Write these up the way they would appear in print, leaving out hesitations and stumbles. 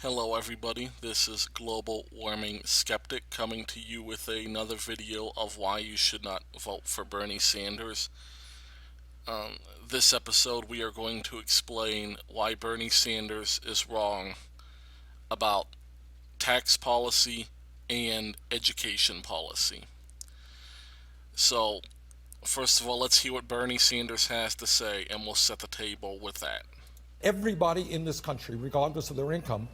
Hello everybody, this is Global Warming Skeptic coming to you with another video of why you should not vote for Bernie Sanders. Um, this episode we are going to explain why Bernie Sanders is wrong about tax policy and education policy. So, first of all, let's hear what Bernie Sanders has to say and we'll set the table with that. Everybody in this country, regardless of their income,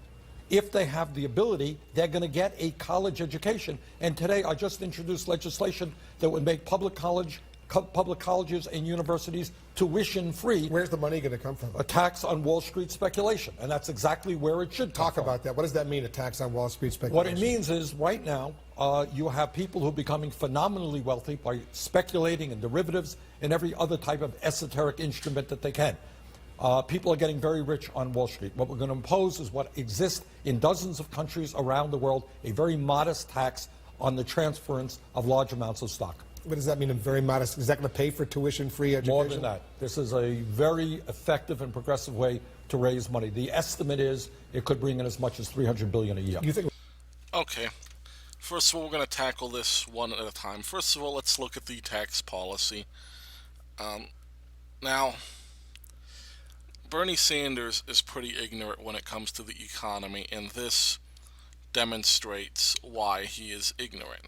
if they have the ability, they're going to get a college education. And today I just introduced legislation that would make public colleges and universities tuition free. Where's the money going to come from? A tax on Wall Street speculation. And that's exactly where it should come Talk from. about that. What does that mean, a tax on Wall Street speculation? What it means is right now you have people who are becoming phenomenally wealthy by speculating in derivatives and every other type of esoteric instrument that they can. People are getting very rich on Wall Street. What we're going to impose is what exists in dozens of countries around the world, a very modest tax on the transference of large amounts of stock. What does that mean, very modest? Is that going to pay for tuition-free education? More than that. This is a very effective and progressive way to raise money. The estimate is it could bring in as much as $300 billion a year. You think? Okay. First of all, we're going to tackle this one at a time. First of all, let's look at the tax policy. Now, Bernie Sanders is pretty ignorant when it comes to the economy, and this demonstrates why he is ignorant.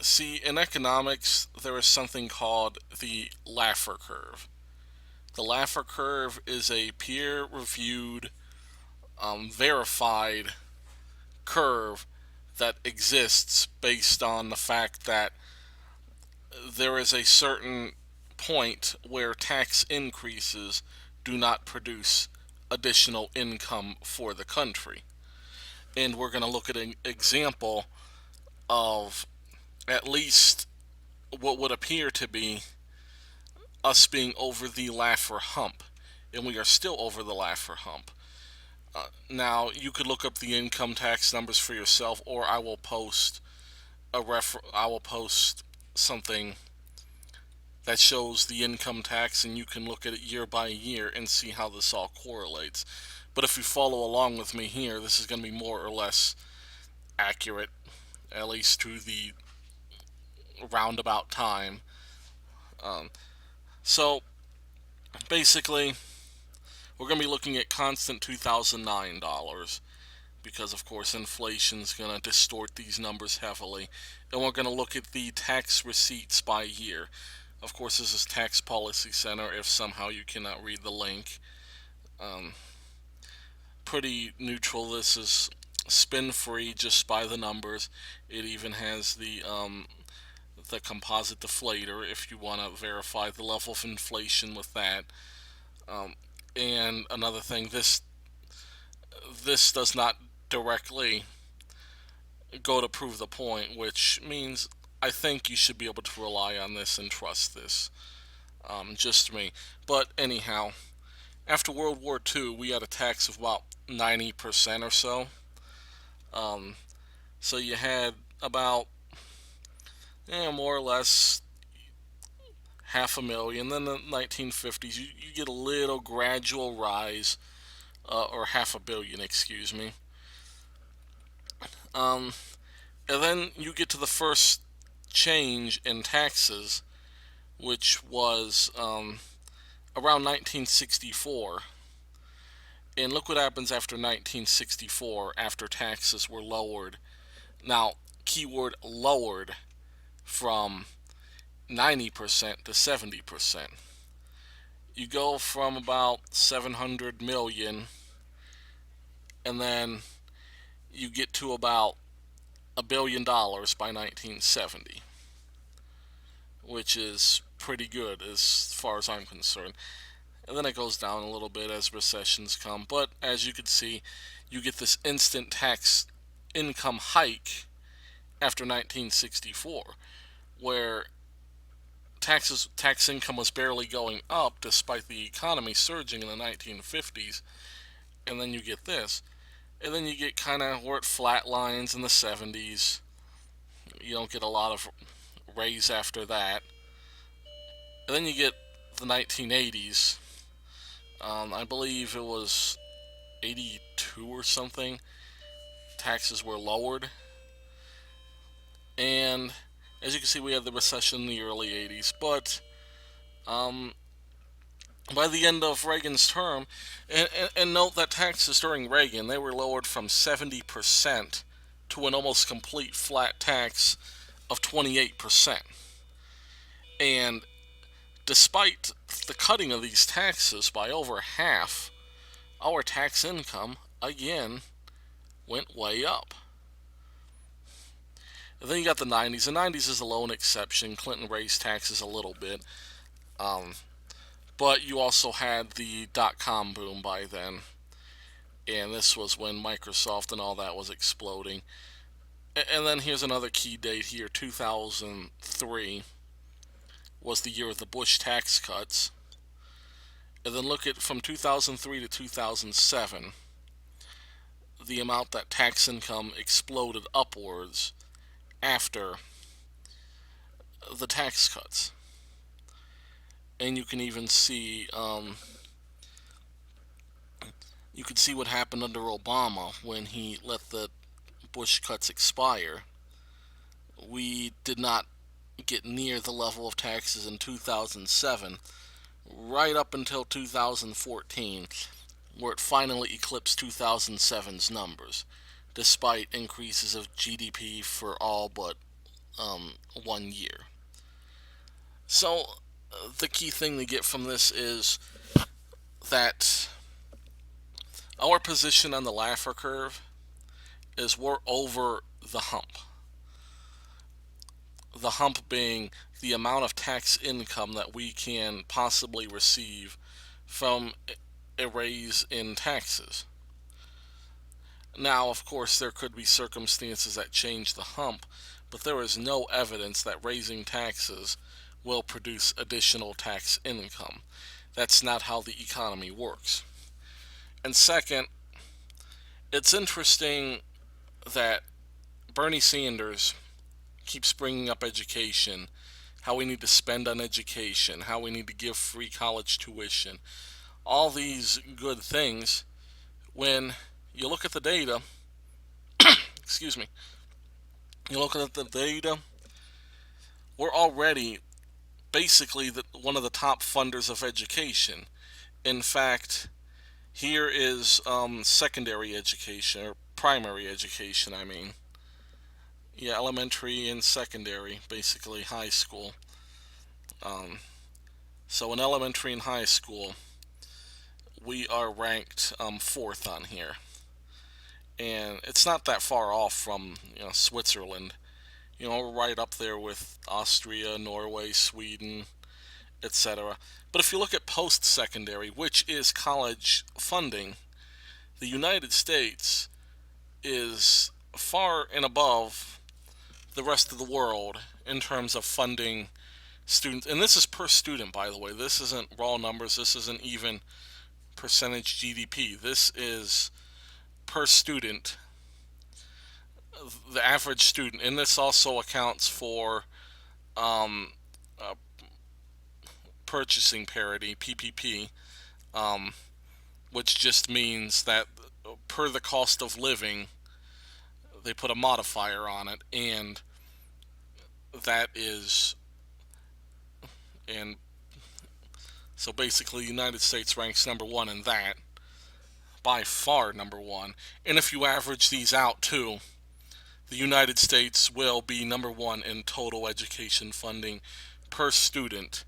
See, in economics, there is something called the Laffer curve. The Laffer curve is a peer-reviewed, verified curve that exists based on the fact that there is a certain point where tax increases do not produce additional income for the country. And we're going to look at an example of at least what would appear to be us being over the Laffer hump. And we are still over the Laffer hump. Now, you could look up the income tax numbers for yourself, or I will post something that shows the income tax, and you can look at it year by year and see how this all correlates. But if you follow along with me here, this is going to be more or less accurate, at least to the roundabout time. So basically, we're going to be looking at constant 2009 dollars, because of course inflation's going to distort these numbers heavily. And we're going to look at the tax receipts by year. Of course, this is Tax Policy Center if somehow you cannot read the link. Pretty neutral. This is spin free just by the numbers. It even has the composite deflator if you want to verify the level of inflation with that. And another thing, this does not directly go to prove the point, which means I think you should be able to rely on this and trust this. Just me. But anyhow, after World War II, we had a tax of about 90% or so. So you had about, more or less half a million. Then in the 1950s, you get a little gradual rise, or half a billion, excuse me. And then you get to the first change in taxes, which was around 1964. And look what happens after 1964, after taxes were lowered. Now, keyword lowered from 90% to 70%. You go from about 700 million, and then you get to about $1 billion by 1970, which is pretty good as far as I'm concerned. And then it goes down a little bit as recessions come, but as you can see, you get this instant tax income hike after 1964, where tax income was barely going up despite the economy surging in the 1950s. And then you get this, and then you get kind of where it flatlines in the 70s. You don't get a lot of raise after that. And then you get the 1980s. I believe it was '82 or something, taxes were lowered. And as you can see, we had the recession in the early '80s. But um, by the end of Reagan's term, and note that taxes during Reagan, they were lowered from 70% to an almost complete flat tax of 28%. And despite the cutting of these taxes by over half, our tax income again went way up. And then you got the 90s. The 90s is a lone exception. Clinton raised taxes a little bit. Um, but you also had the dot-com boom by then. And this was when Microsoft and all that was exploding. And then here's another key date here. 2003 was the year of the Bush tax cuts. And then look at from 2003 to 2007, the amount that tax income exploded upwards after the tax cuts. And you can even see, you can see what happened under Obama when he let the Bush cuts expire. We did not get near the level of taxes in 2007, right up until 2014, where it finally eclipsed 2007's numbers, despite increases of GDP for all but 1 year. So, the key thing to get from this is that our position on the Laffer curve is we're over the hump. The hump being the amount of tax income that we can possibly receive from a raise in taxes. Now, of course, there could be circumstances that change the hump, but there is no evidence that raising taxes will produce additional tax income. That's not how the economy works. And second, it's interesting that Bernie Sanders keeps bringing up education, how we need to spend on education, how we need to give free college tuition, all these good things, when you look at the data, excuse me, you look at the data, we're already basically one of the top funders of education. In fact, here is secondary education, or primary education, I mean. Yeah, elementary and secondary, basically high school. So in elementary and high school, we are ranked fourth on here. And it's not that far off from Switzerland. We're right up there with Austria, Norway, Sweden, etc. But if you look at post-secondary, which is college funding, the United States is far and above the rest of the world in terms of funding students. And this is per student, by the way. This isn't raw numbers. This isn't even percentage GDP. This is per student, the average student. And this also accounts for purchasing parity, PPP, which just means that per the cost of living, they put a modifier on it, and that is, and so basically the United States ranks number one in that, by far number one. And if you average these out too, the United States will be number one in total education funding per student,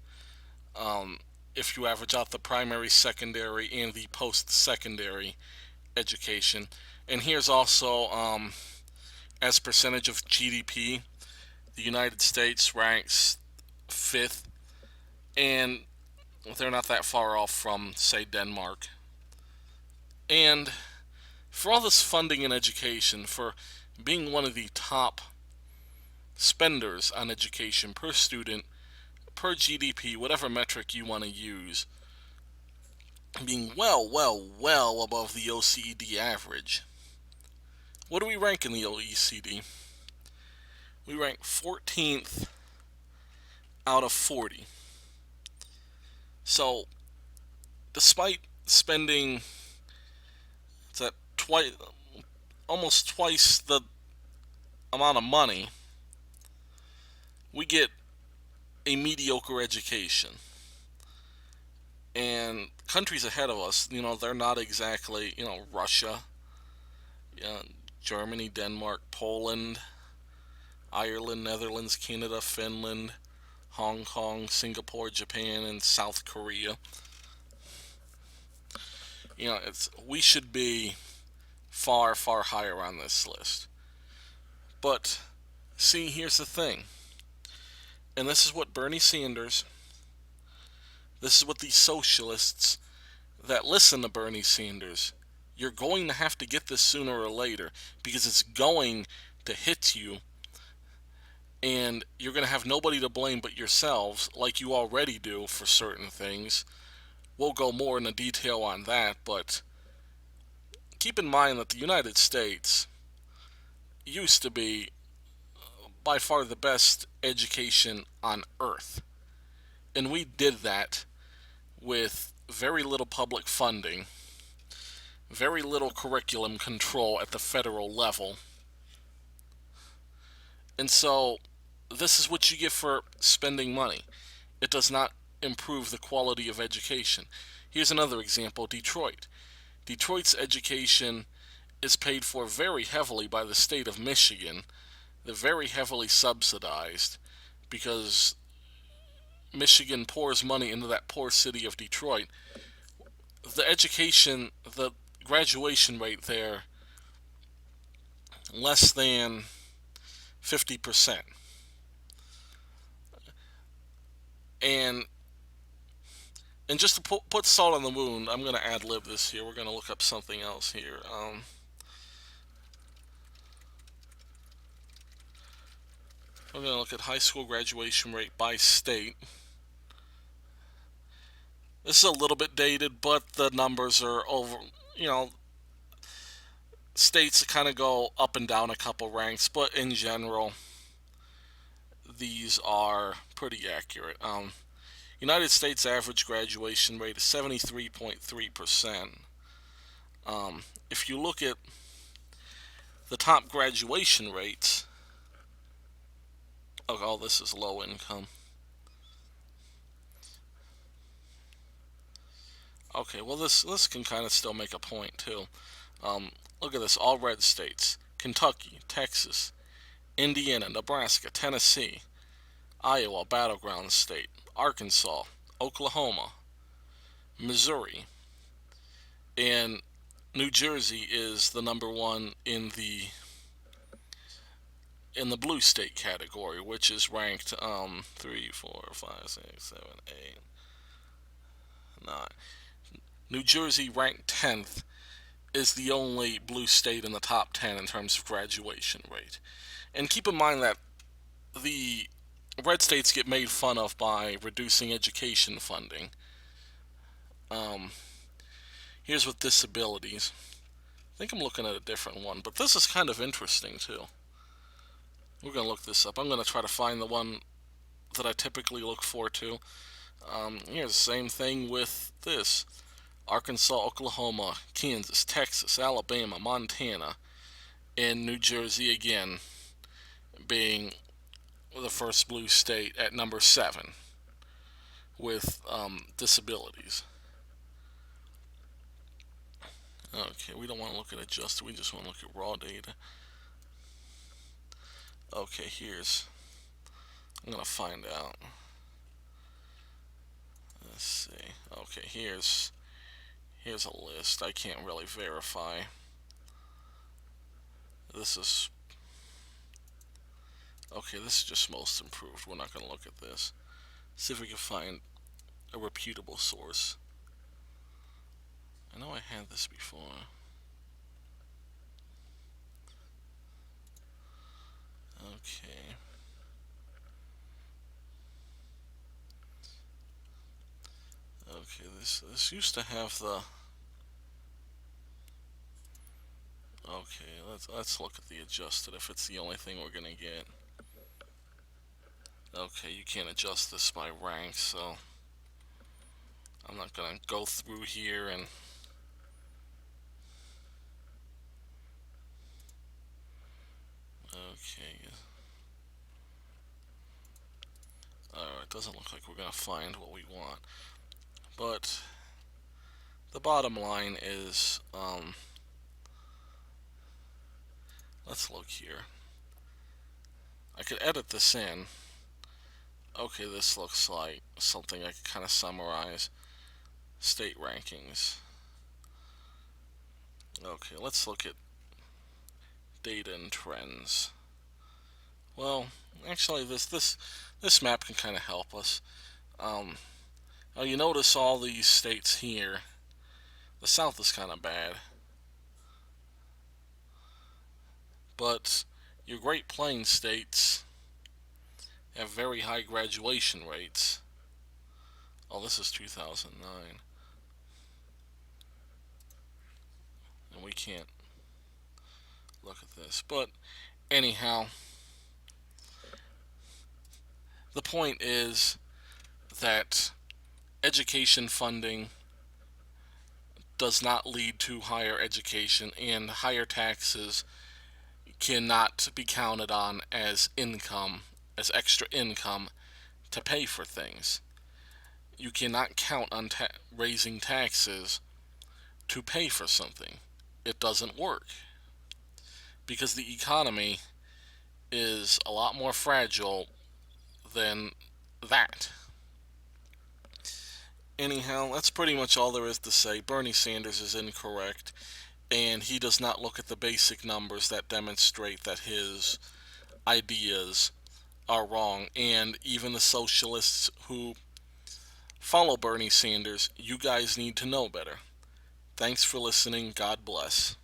if you average out the primary, secondary, and the post-secondary education. And here's also, as percentage of GDP, the United States ranks fifth, and they're not that far off from, say, Denmark. And for all this funding in education, for being one of the top spenders on education per student, per GDP, whatever metric you want to use, being well above the OECD average. What do we rank in the OECD? We rank 14th out of 40. So, despite spending It's at almost twice the amount of money. We get a mediocre education. And countries ahead of us, they're not exactly, Russia, uh, Germany, Denmark, Poland, Ireland, Netherlands, Canada, Finland, Hong Kong, Singapore, Japan, and South Korea. We should be far, far higher on this list. But see, here's the thing, and this is what Bernie Sanders, this is what these socialists that listen to Bernie Sanders, you're going to have to get this sooner or later because it's going to hit you, and you're going to have nobody to blame but yourselves, like you already do for certain things. We'll go more into detail on that, but keep in mind that the United States used to be by far the best education on earth. And we did that with very little public funding, very little curriculum control at the federal level. And so, this is what you get for spending money. It does not improve the quality of education. Here's another example: Detroit. Detroit's education is paid for very heavily by the state of Michigan. They're very heavily subsidized because Michigan pours money into that poor city of Detroit. The graduation rate there, less than 50%. And and just to put salt on the wound, I'm going to ad lib this here. We're going to look up something else here. We're going to look at high school graduation rate by state. This is a little bit dated, but the numbers are over, states kind of go up and down a couple ranks, but in general, these are pretty accurate. United States average graduation rate is 73.3%. If you look at the top graduation rates, oh, this is low income. Okay, well, this can kind of still make a point too. Look at this: all red states: Kentucky, Texas, Indiana, Nebraska, Tennessee, Iowa, battleground state, Arkansas, Oklahoma, Missouri, and New Jersey is the number one in the blue state category, which is ranked 3, 4, 5, 6, 7, 8, 9. New Jersey, ranked 10th, is the only blue state in the top 10 in terms of graduation rate. And keep in mind that the red states get made fun of by reducing education funding. Um, Here's with disabilities. I think I'm looking at a different one, but this is kind of interesting too. We're going to look this up. I'm going to try to find the one that I typically look for too. Here's the same thing with this: Arkansas, Oklahoma, Kansas, Texas, Alabama, Montana, and New Jersey again being the first blue state at number 7 with disabilities. Okay, we don't want to look at adjusted, we just want to look at raw data. Okay, I'm going to find out. Let's see. Okay, here's a list. I can't really verify. This is okay. This is just most improved. We're not going to look at this. See if we can find a reputable source. I know I had this before. Okay. Okay, this used to have the. Okay, let's look at the adjusted if it's the only thing we're gonna get. Okay, you can't adjust this by rank, so I'm not gonna go through here and Okay. It doesn't look like we're going to find what we want. But the bottom line is, let's look here. I could edit this in. Okay, this looks like something I could kind of summarize. State rankings. Okay, let's look at data and trends. Well, actually, this map can kind of help us. Now you notice all these states here. The South is kind of bad, but your Great Plains states have very high graduation rates. Oh, this is 2009, and we can't look at this. But anyhow, the point is that education funding does not lead to higher education, and higher taxes cannot be counted on as income, as extra income to pay for things. You cannot count on raising taxes to pay for something. It doesn't work because the economy is a lot more fragile than that. Anyhow, that's pretty much all there is to say. Bernie Sanders is incorrect, and he does not look at the basic numbers that demonstrate that his ideas are wrong. And even the socialists who follow Bernie Sanders, you guys need to know better. Thanks for listening. God bless.